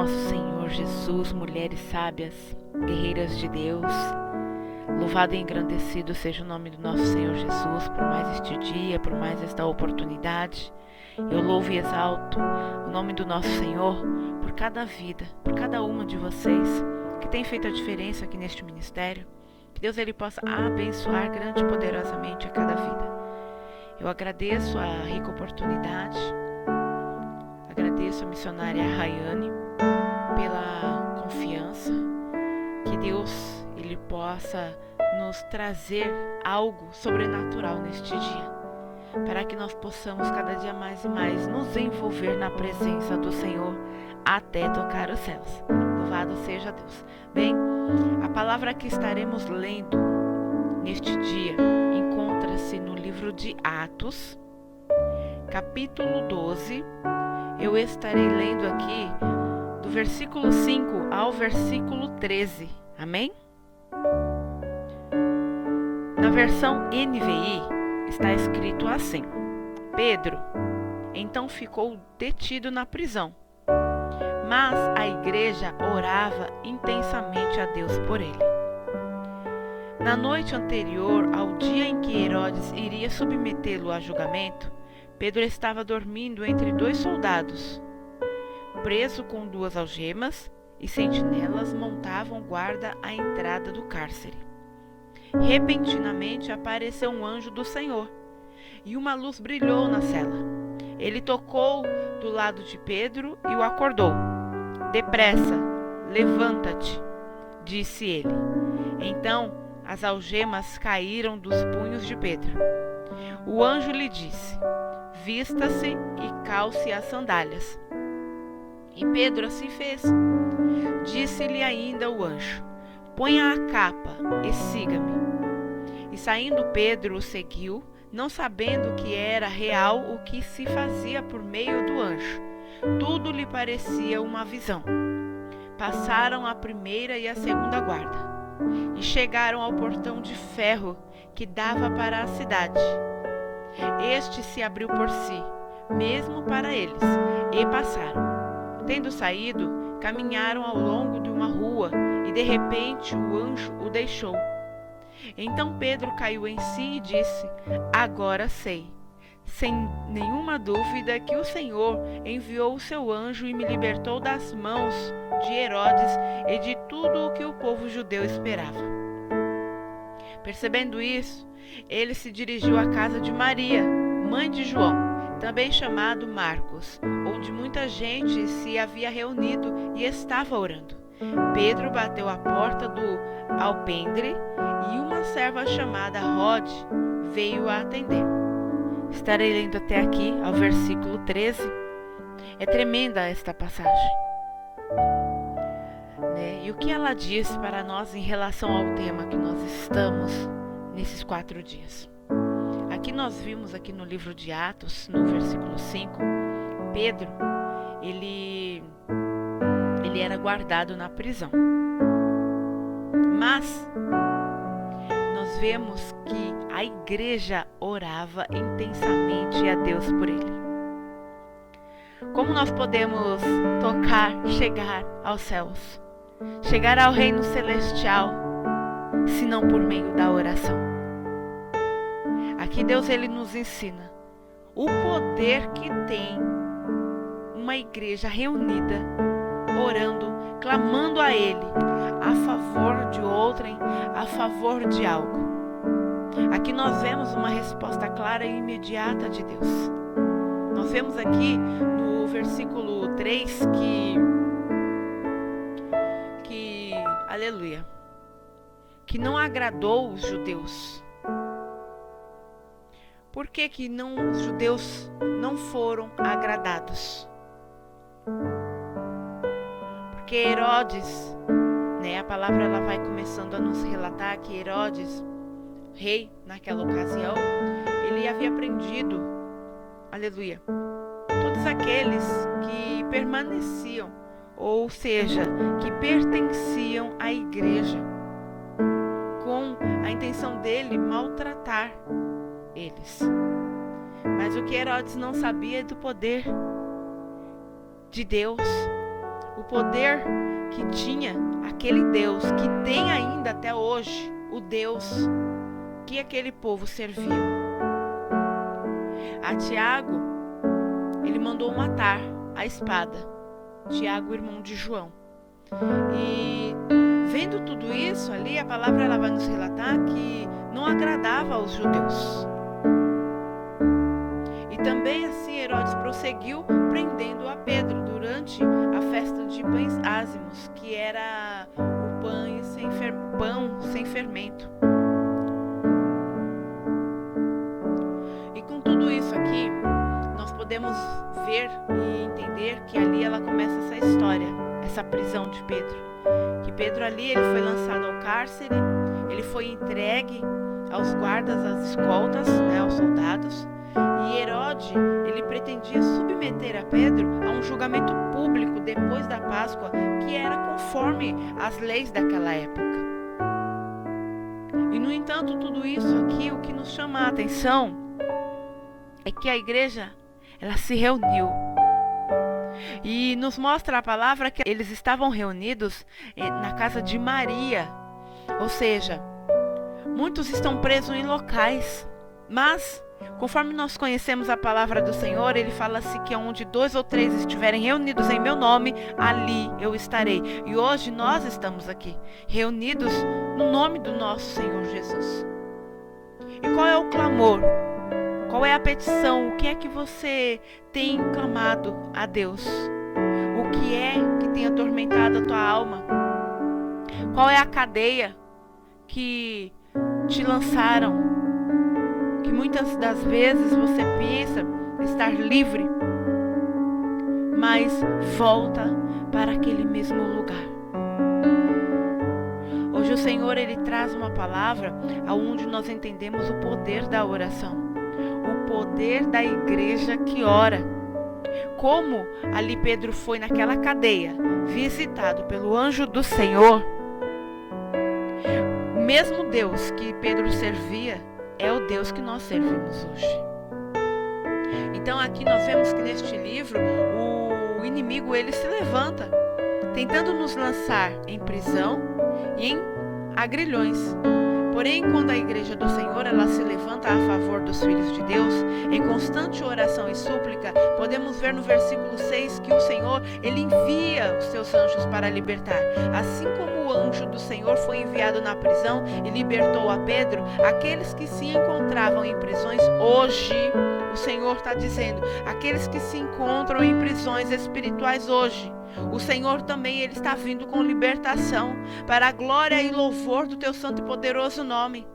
nosso Senhor Jesus, mulheres sábias, guerreiras de Deus. Louvado e engrandecido seja o nome do nosso Senhor Jesus por mais este dia, por mais esta oportunidade. Eu louvo e exalto o nome do nosso Senhor por cada vida, por cada uma de vocês que tem feito a diferença aqui neste ministério. Que Deus ele possa abençoar grande e poderosamente a cada vida. Eu agradeço a rica oportunidade, agradeço a missionária Rayane pela confiança, que Deus ele possa nos trazer algo sobrenatural neste dia, para que nós possamos cada dia mais e mais nos envolver na presença do Senhor até tocar os céus. Louvado seja Deus. Bem, a palavra que estaremos lendo neste dia encontra-se no livro de Atos, capítulo 12. Eu estarei lendo aqui do versículo 5 ao versículo 13. Amém? Na versão NVI está escrito assim: Pedro então ficou detido na prisão, mas a igreja orava intensamente a Deus por ele. Na noite anterior ao dia em que Herodes iria submetê-lo a julgamento, Pedro estava dormindo entre dois soldados, preso com 2 algemas, e sentinelas montavam guarda à entrada do cárcere. Repentinamente apareceu um anjo do Senhor, e uma luz brilhou na cela. Ele tocou do lado de Pedro e o acordou. Depressa, levanta-te, disse ele. Então as algemas caíram dos punhos de Pedro. O anjo lhe disse: vista-se e calce as sandálias. E Pedro assim fez. Disse-lhe ainda o anjo: ponha a capa e siga-me. E saindo Pedro o seguiu, não sabendo que era real o que se fazia por meio do anjo. Tudo lhe parecia uma visão. Passaram a primeira e a segunda guarda, e chegaram ao portão de ferro que dava para a cidade. Este se abriu por si, mesmo para eles, e passaram. Tendo saído, caminharam ao longo de uma rua, e de repente o anjo o deixou. Então Pedro caiu em si e disse: agora sei, sem nenhuma dúvida, que o Senhor enviou o seu anjo e me libertou das mãos de Herodes e de tudo o que o povo judeu esperava. Percebendo isso, ele se dirigiu à casa de Maria, mãe de João, também chamado Marcos, onde muita gente se havia reunido e estava orando. Pedro bateu à porta do alpendre e uma serva chamada Rode veio a atender. Estarei lendo até aqui, ao versículo 13. É tremenda esta passagem, né? E o que ela diz para nós em relação ao tema que nós estamos nesses 4 dias? Aqui nós vimos aqui no livro de Atos, no versículo 5, Pedro, ele era guardado na prisão. Mas nós vemos que a igreja orava intensamente a Deus por ele. Como nós podemos chegar aos céus, chegar ao reino celestial, se não por meio da oração? Aqui Deus ele nos ensina o poder que tem uma igreja reunida, orando, clamando a Ele, a favor de outrem, a favor de algo. Aqui nós vemos uma resposta clara e imediata de Deus. Nós vemos aqui no versículo 3 aleluia, que não agradou os judeus. Por que os judeus não foram agradados? Porque Herodes, né, a palavra ela vai começando a nos relatar que Herodes, rei naquela ocasião, ele havia prendido, aleluia, todos aqueles que permaneciam, ou seja, que pertenciam à igreja, com a intenção dele maltratar eles. Mas o que Herodes não sabia é do poder de Deus, o poder que tinha aquele Deus, que tem ainda até hoje, o Deus que aquele povo serviu. A Tiago, ele mandou matar a espada. Tiago, irmão de João. E vendo tudo isso ali, a palavra ela vai nos relatar que não agradava aos judeus. E também assim Herodes prosseguiu prendendo a Pedro durante a festa de pães ázimos, que era o pão sem fermento. E com tudo isso aqui, nós podemos ver e entender que ali ela começa essa história, essa prisão de Pedro. Que Pedro ali, ele foi lançado ao cárcere, ele foi entregue aos guardas, às escoltas, aos soldados. E Herodes, ele pretendia submeter a Pedro a um julgamento público depois da Páscoa, que era conforme as leis daquela época. E no entanto, tudo isso aqui, o que nos chama a atenção é que a igreja, ela se reuniu. E nos mostra a palavra que eles estavam reunidos na casa de Maria. Ou seja, muitos estão presos em locais, mas conforme nós conhecemos a palavra do Senhor, ele fala-se que onde 2 ou 3 estiverem reunidos em meu nome, ali eu estarei. E hoje nós estamos aqui, reunidos no nome do nosso Senhor Jesus. E qual é o clamor? Qual é a petição? O que é que você tem clamado a Deus? O que é que tem atormentado a tua alma? Qual é a cadeia que te lançaram? Que muitas das vezes você pensa estar livre, mas volta para aquele mesmo lugar. Hoje o Senhor, ele traz uma palavra onde nós entendemos o poder da oração. O poder da igreja que ora. Como ali Pedro foi naquela cadeia, visitado pelo anjo do Senhor, o mesmo Deus que Pedro servia é o Deus que nós servimos hoje. Então aqui nós vemos que neste livro o inimigo, ele se levanta, tentando nos lançar em prisão e em agrilhões. Porém, quando a igreja do Senhor, ela se levanta a favor dos filhos de Deus, em constante oração e súplica, podemos ver no versículo 6 que o Senhor, ele envia os seus anjos para libertar. Assim como o anjo do Senhor foi enviado na prisão e libertou a Pedro, aqueles que se encontravam em prisões hoje, o Senhor está dizendo, aqueles que se encontram em prisões espirituais hoje, o Senhor também, ele está vindo com libertação para a glória e louvor do teu santo e poderoso nome.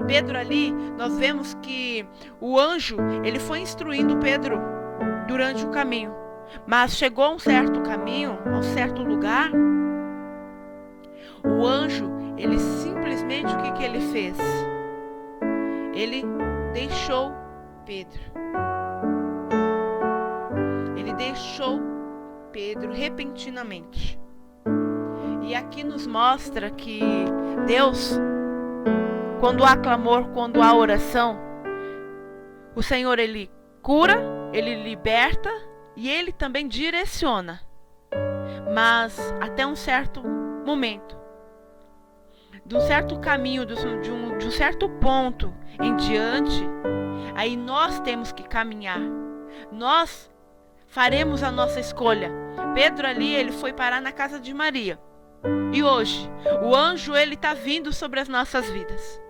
Pedro ali, nós vemos que o anjo, ele foi instruindo Pedro durante o caminho. Mas chegou a um certo caminho, a um certo lugar, o anjo, ele simplesmente, o que ele fez? Ele deixou Pedro. Ele deixou Pedro repentinamente. E aqui nos mostra que Deus, quando há clamor, quando há oração, o Senhor, ele cura, ele liberta e ele também direciona. Mas até um certo momento, de um certo caminho, de um certo ponto em diante, aí nós temos que caminhar. Nós faremos a nossa escolha. Pedro ali, ele foi parar na casa de Maria. E hoje, o anjo, ele está vindo sobre as nossas vidas.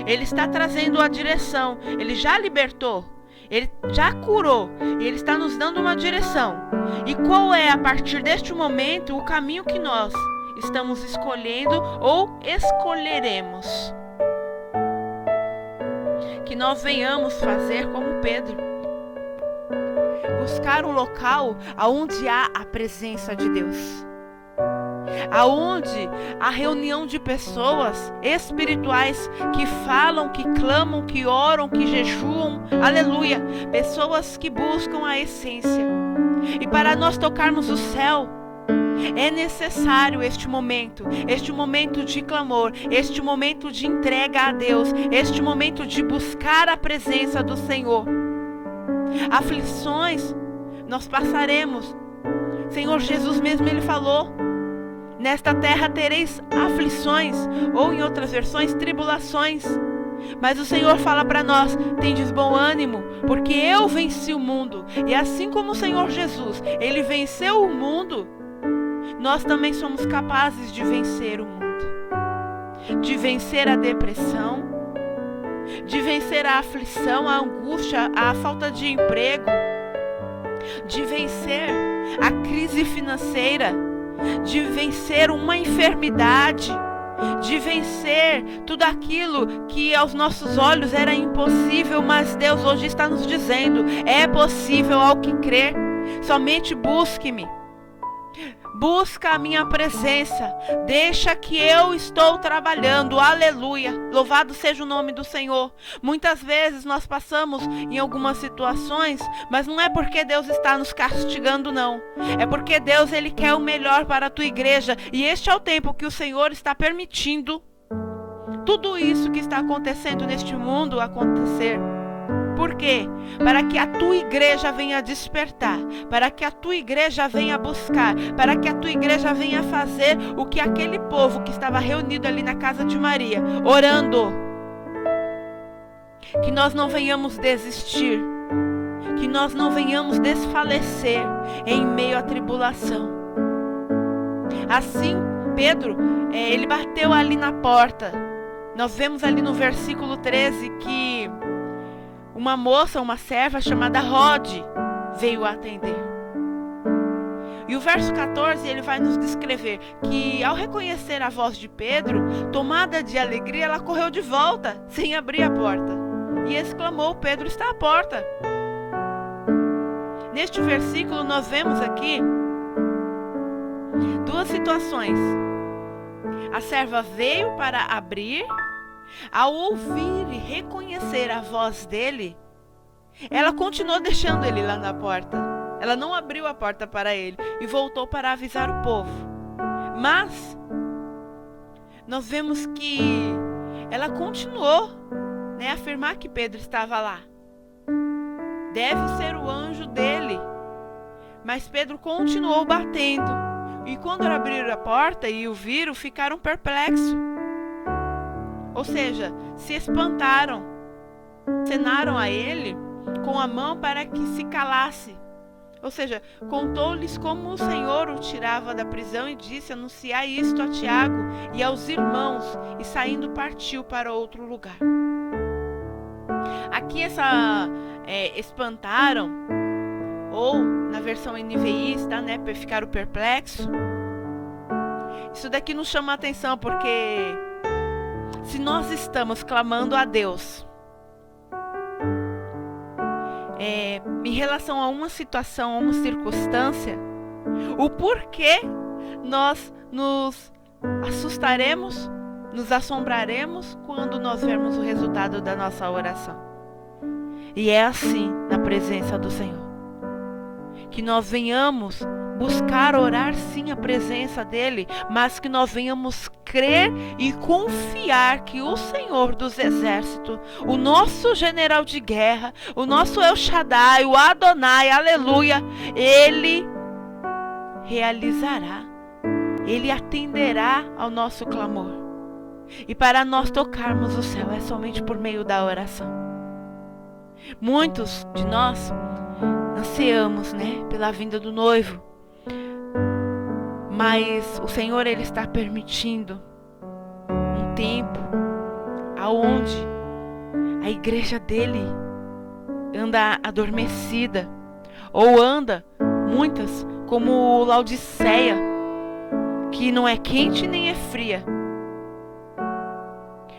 Ele está trazendo a direção. Ele já libertou. Ele já curou. E ele está nos dando uma direção. E qual é, a partir deste momento, o caminho que nós estamos escolhendo ou escolheremos? Que nós venhamos fazer como Pedro. Buscar um local onde há a presença de Deus. Aonde a reunião de pessoas espirituais que falam, que clamam, que oram, que jejuam, aleluia, pessoas que buscam a essência. E para nós tocarmos o céu, é necessário este momento de clamor, este momento de entrega a Deus, este momento de buscar a presença do Senhor. Aflições nós passaremos, Senhor Jesus mesmo, Ele falou: nesta terra tereis aflições, ou em outras versões, tribulações. Mas o Senhor fala para nós: tendes bom ânimo, porque eu venci o mundo. E assim como o Senhor Jesus, Ele venceu o mundo, nós também somos capazes de vencer o mundo. De vencer a depressão, de vencer a aflição, a angústia, a falta de emprego, de vencer a crise financeira, de vencer uma enfermidade, de vencer tudo aquilo que aos nossos olhos era impossível, mas Deus hoje está nos dizendo: é possível ao que crer. Somente busque-me. Busca a minha presença, deixa que eu estou trabalhando, aleluia, louvado seja o nome do Senhor. Muitas vezes nós passamos em algumas situações, mas não é porque Deus está nos castigando, não. É porque Deus, Ele quer o melhor para a tua igreja, e este é o tempo que o Senhor está permitindo tudo isso que está acontecendo neste mundo acontecer. Por quê? Para que a tua igreja venha despertar, para que a tua igreja venha buscar, para que a tua igreja venha fazer o que aquele povo que estava reunido ali na casa de Maria, orando. Que nós não venhamos desistir, que nós não venhamos desfalecer em meio à tribulação. Assim, Pedro, ele bateu ali na porta. Nós vemos ali no versículo 13 que uma moça, uma serva chamada Rode, veio atender. E o verso 14, ele vai nos descrever que ao reconhecer a voz de Pedro, tomada de alegria, ela correu de volta, sem abrir a porta, e exclamou: Pedro está à porta. Neste versículo nós vemos aqui duas situações. A serva veio para abrir. Ao ouvir e reconhecer a voz dele, ela continuou deixando ele lá na porta. Ela não abriu a porta para ele e voltou para avisar o povo. Mas nós vemos que ela continuou, a afirmar que Pedro estava lá. Deve ser o anjo dele. Mas Pedro continuou batendo. E quando abriram a porta e o viram, ficaram perplexos. Ou seja, se espantaram, acenaram a ele com a mão para que se calasse. Ou seja, contou-lhes como o Senhor o tirava da prisão e disse: anunciai isto a Tiago e aos irmãos, e saindo partiu para outro lugar. Aqui espantaram, ou na versão NVI está, ficaram perplexos. Isso daqui nos chama a atenção porque se nós estamos clamando a Deus em relação a uma situação, a uma circunstância, o porquê nós nos assustaremos, nos assombraremos quando nós vermos o resultado da nossa oração. E é assim na presença do Senhor, que nós venhamos buscar orar sim a presença dele, mas que nós venhamos crer e confiar que o Senhor dos Exércitos, o nosso general de guerra, o nosso El Shaddai, o Adonai, aleluia, ele realizará, ele atenderá ao nosso clamor. E para nós tocarmos o céu é somente por meio da oração. Muitos de nós ansiamos, pela vinda do noivo. Mas o Senhor, Ele está permitindo um tempo aonde a igreja dele anda adormecida, ou anda, muitas, como Laodiceia, que não é quente nem é fria.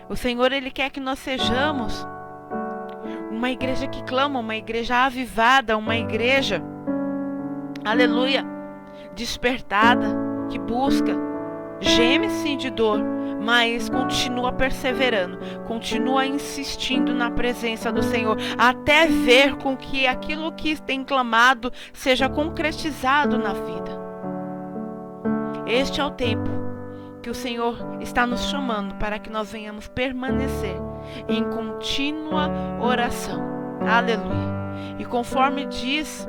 O Senhor, Ele quer que nós sejamos uma igreja que clama, uma igreja avivada, uma igreja, aleluia, despertada, que busca, geme sim de dor, mas continua perseverando, continua insistindo na presença do Senhor, até ver com que aquilo que tem clamado seja concretizado na vida. Este é o tempo que o Senhor está nos chamando para que nós venhamos permanecer em contínua oração. Aleluia. E conforme diz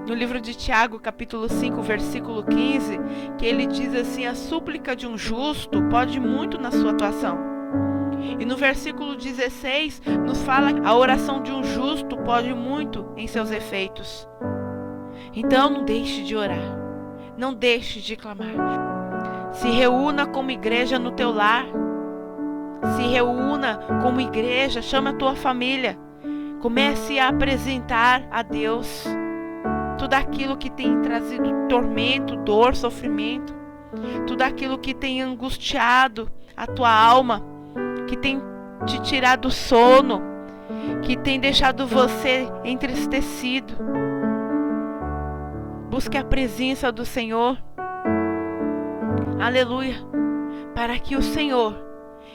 no livro de Tiago, capítulo 5, versículo 15, que ele diz assim: a súplica de um justo pode muito na sua atuação. E no versículo 16 nos fala que a oração de um justo pode muito em seus efeitos. Então não deixe de orar, não deixe de clamar. Se reúna como igreja no teu lar, se reúna como igreja, chama a tua família, comece a apresentar a Deus tudo aquilo que tem trazido tormento, dor, sofrimento, tudo aquilo que tem angustiado a tua alma, que tem te tirado o sono, que tem deixado você entristecido. Busque a presença do Senhor, aleluia, para que o Senhor,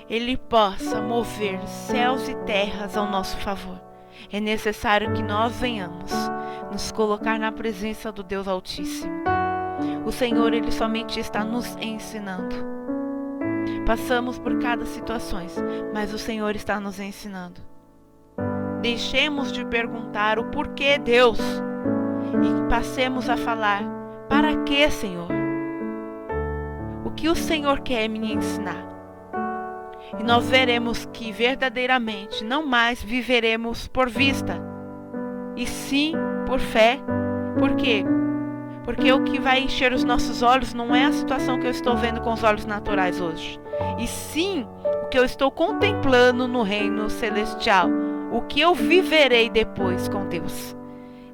Ele possa mover céus e terras ao nosso favor. É necessário que nós venhamos nos colocar na presença do Deus Altíssimo. O Senhor, Ele somente está nos ensinando. Passamos por cada situação, mas o Senhor está nos ensinando. Deixemos de perguntar o porquê, Deus, e passemos a falar: para que, Senhor? O que o Senhor quer me ensinar? E nós veremos que verdadeiramente não mais viveremos por vista, e sim por fé. Por quê? Porque o que vai encher os nossos olhos não é a situação que eu estou vendo com os olhos naturais hoje, e sim o que eu estou contemplando no reino celestial, o que eu viverei depois com Deus.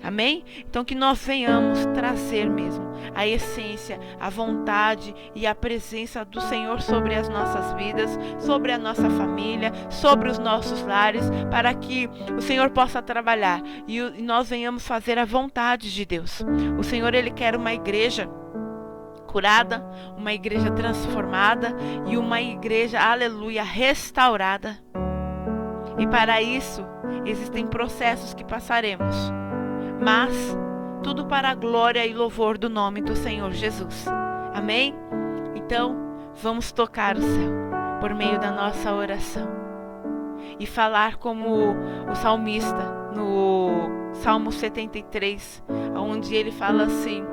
Amém? Então que nós venhamos trazer mesmo a essência, a vontade e a presença do Senhor sobre as nossas vidas, sobre a nossa família, sobre os nossos lares, para que o Senhor possa trabalhar e nós venhamos fazer a vontade de Deus. O Senhor, Ele quer uma igreja curada, uma igreja transformada e uma igreja, aleluia, restaurada. E para isso existem processos que passaremos, mas tudo para a glória e louvor do nome do Senhor Jesus. Amém? Então, vamos tocar o céu por meio da nossa oração e falar como o salmista no Salmo 73, onde ele fala assim: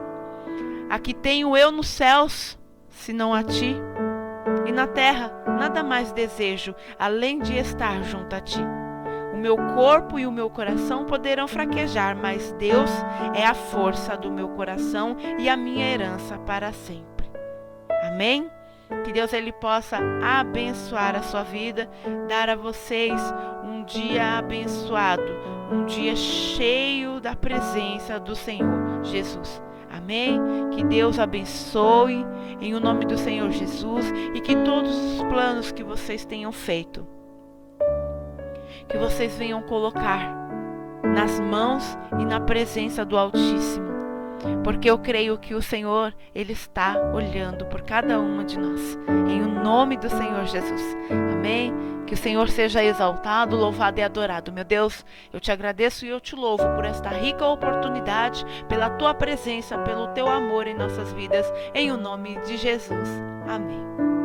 a que tenho eu nos céus, senão a ti, e na terra nada mais desejo, além de estar junto a ti. O meu corpo e o meu coração poderão fraquejar, mas Deus é a força do meu coração e a minha herança para sempre. Amém? Que Deus, Ele possa abençoar a sua vida, dar a vocês um dia abençoado, um dia cheio da presença do Senhor Jesus. Amém? Que Deus abençoe em o nome do Senhor Jesus e que todos os planos que vocês tenham feito, que vocês venham colocar nas mãos e na presença do Altíssimo, porque eu creio que o Senhor, Ele está olhando por cada uma de nós, em o nome do Senhor Jesus. Amém? Que o Senhor seja exaltado, louvado e adorado. Meu Deus, eu te agradeço e eu te louvo por esta rica oportunidade, pela tua presença, pelo teu amor em nossas vidas, em o nome de Jesus. Amém.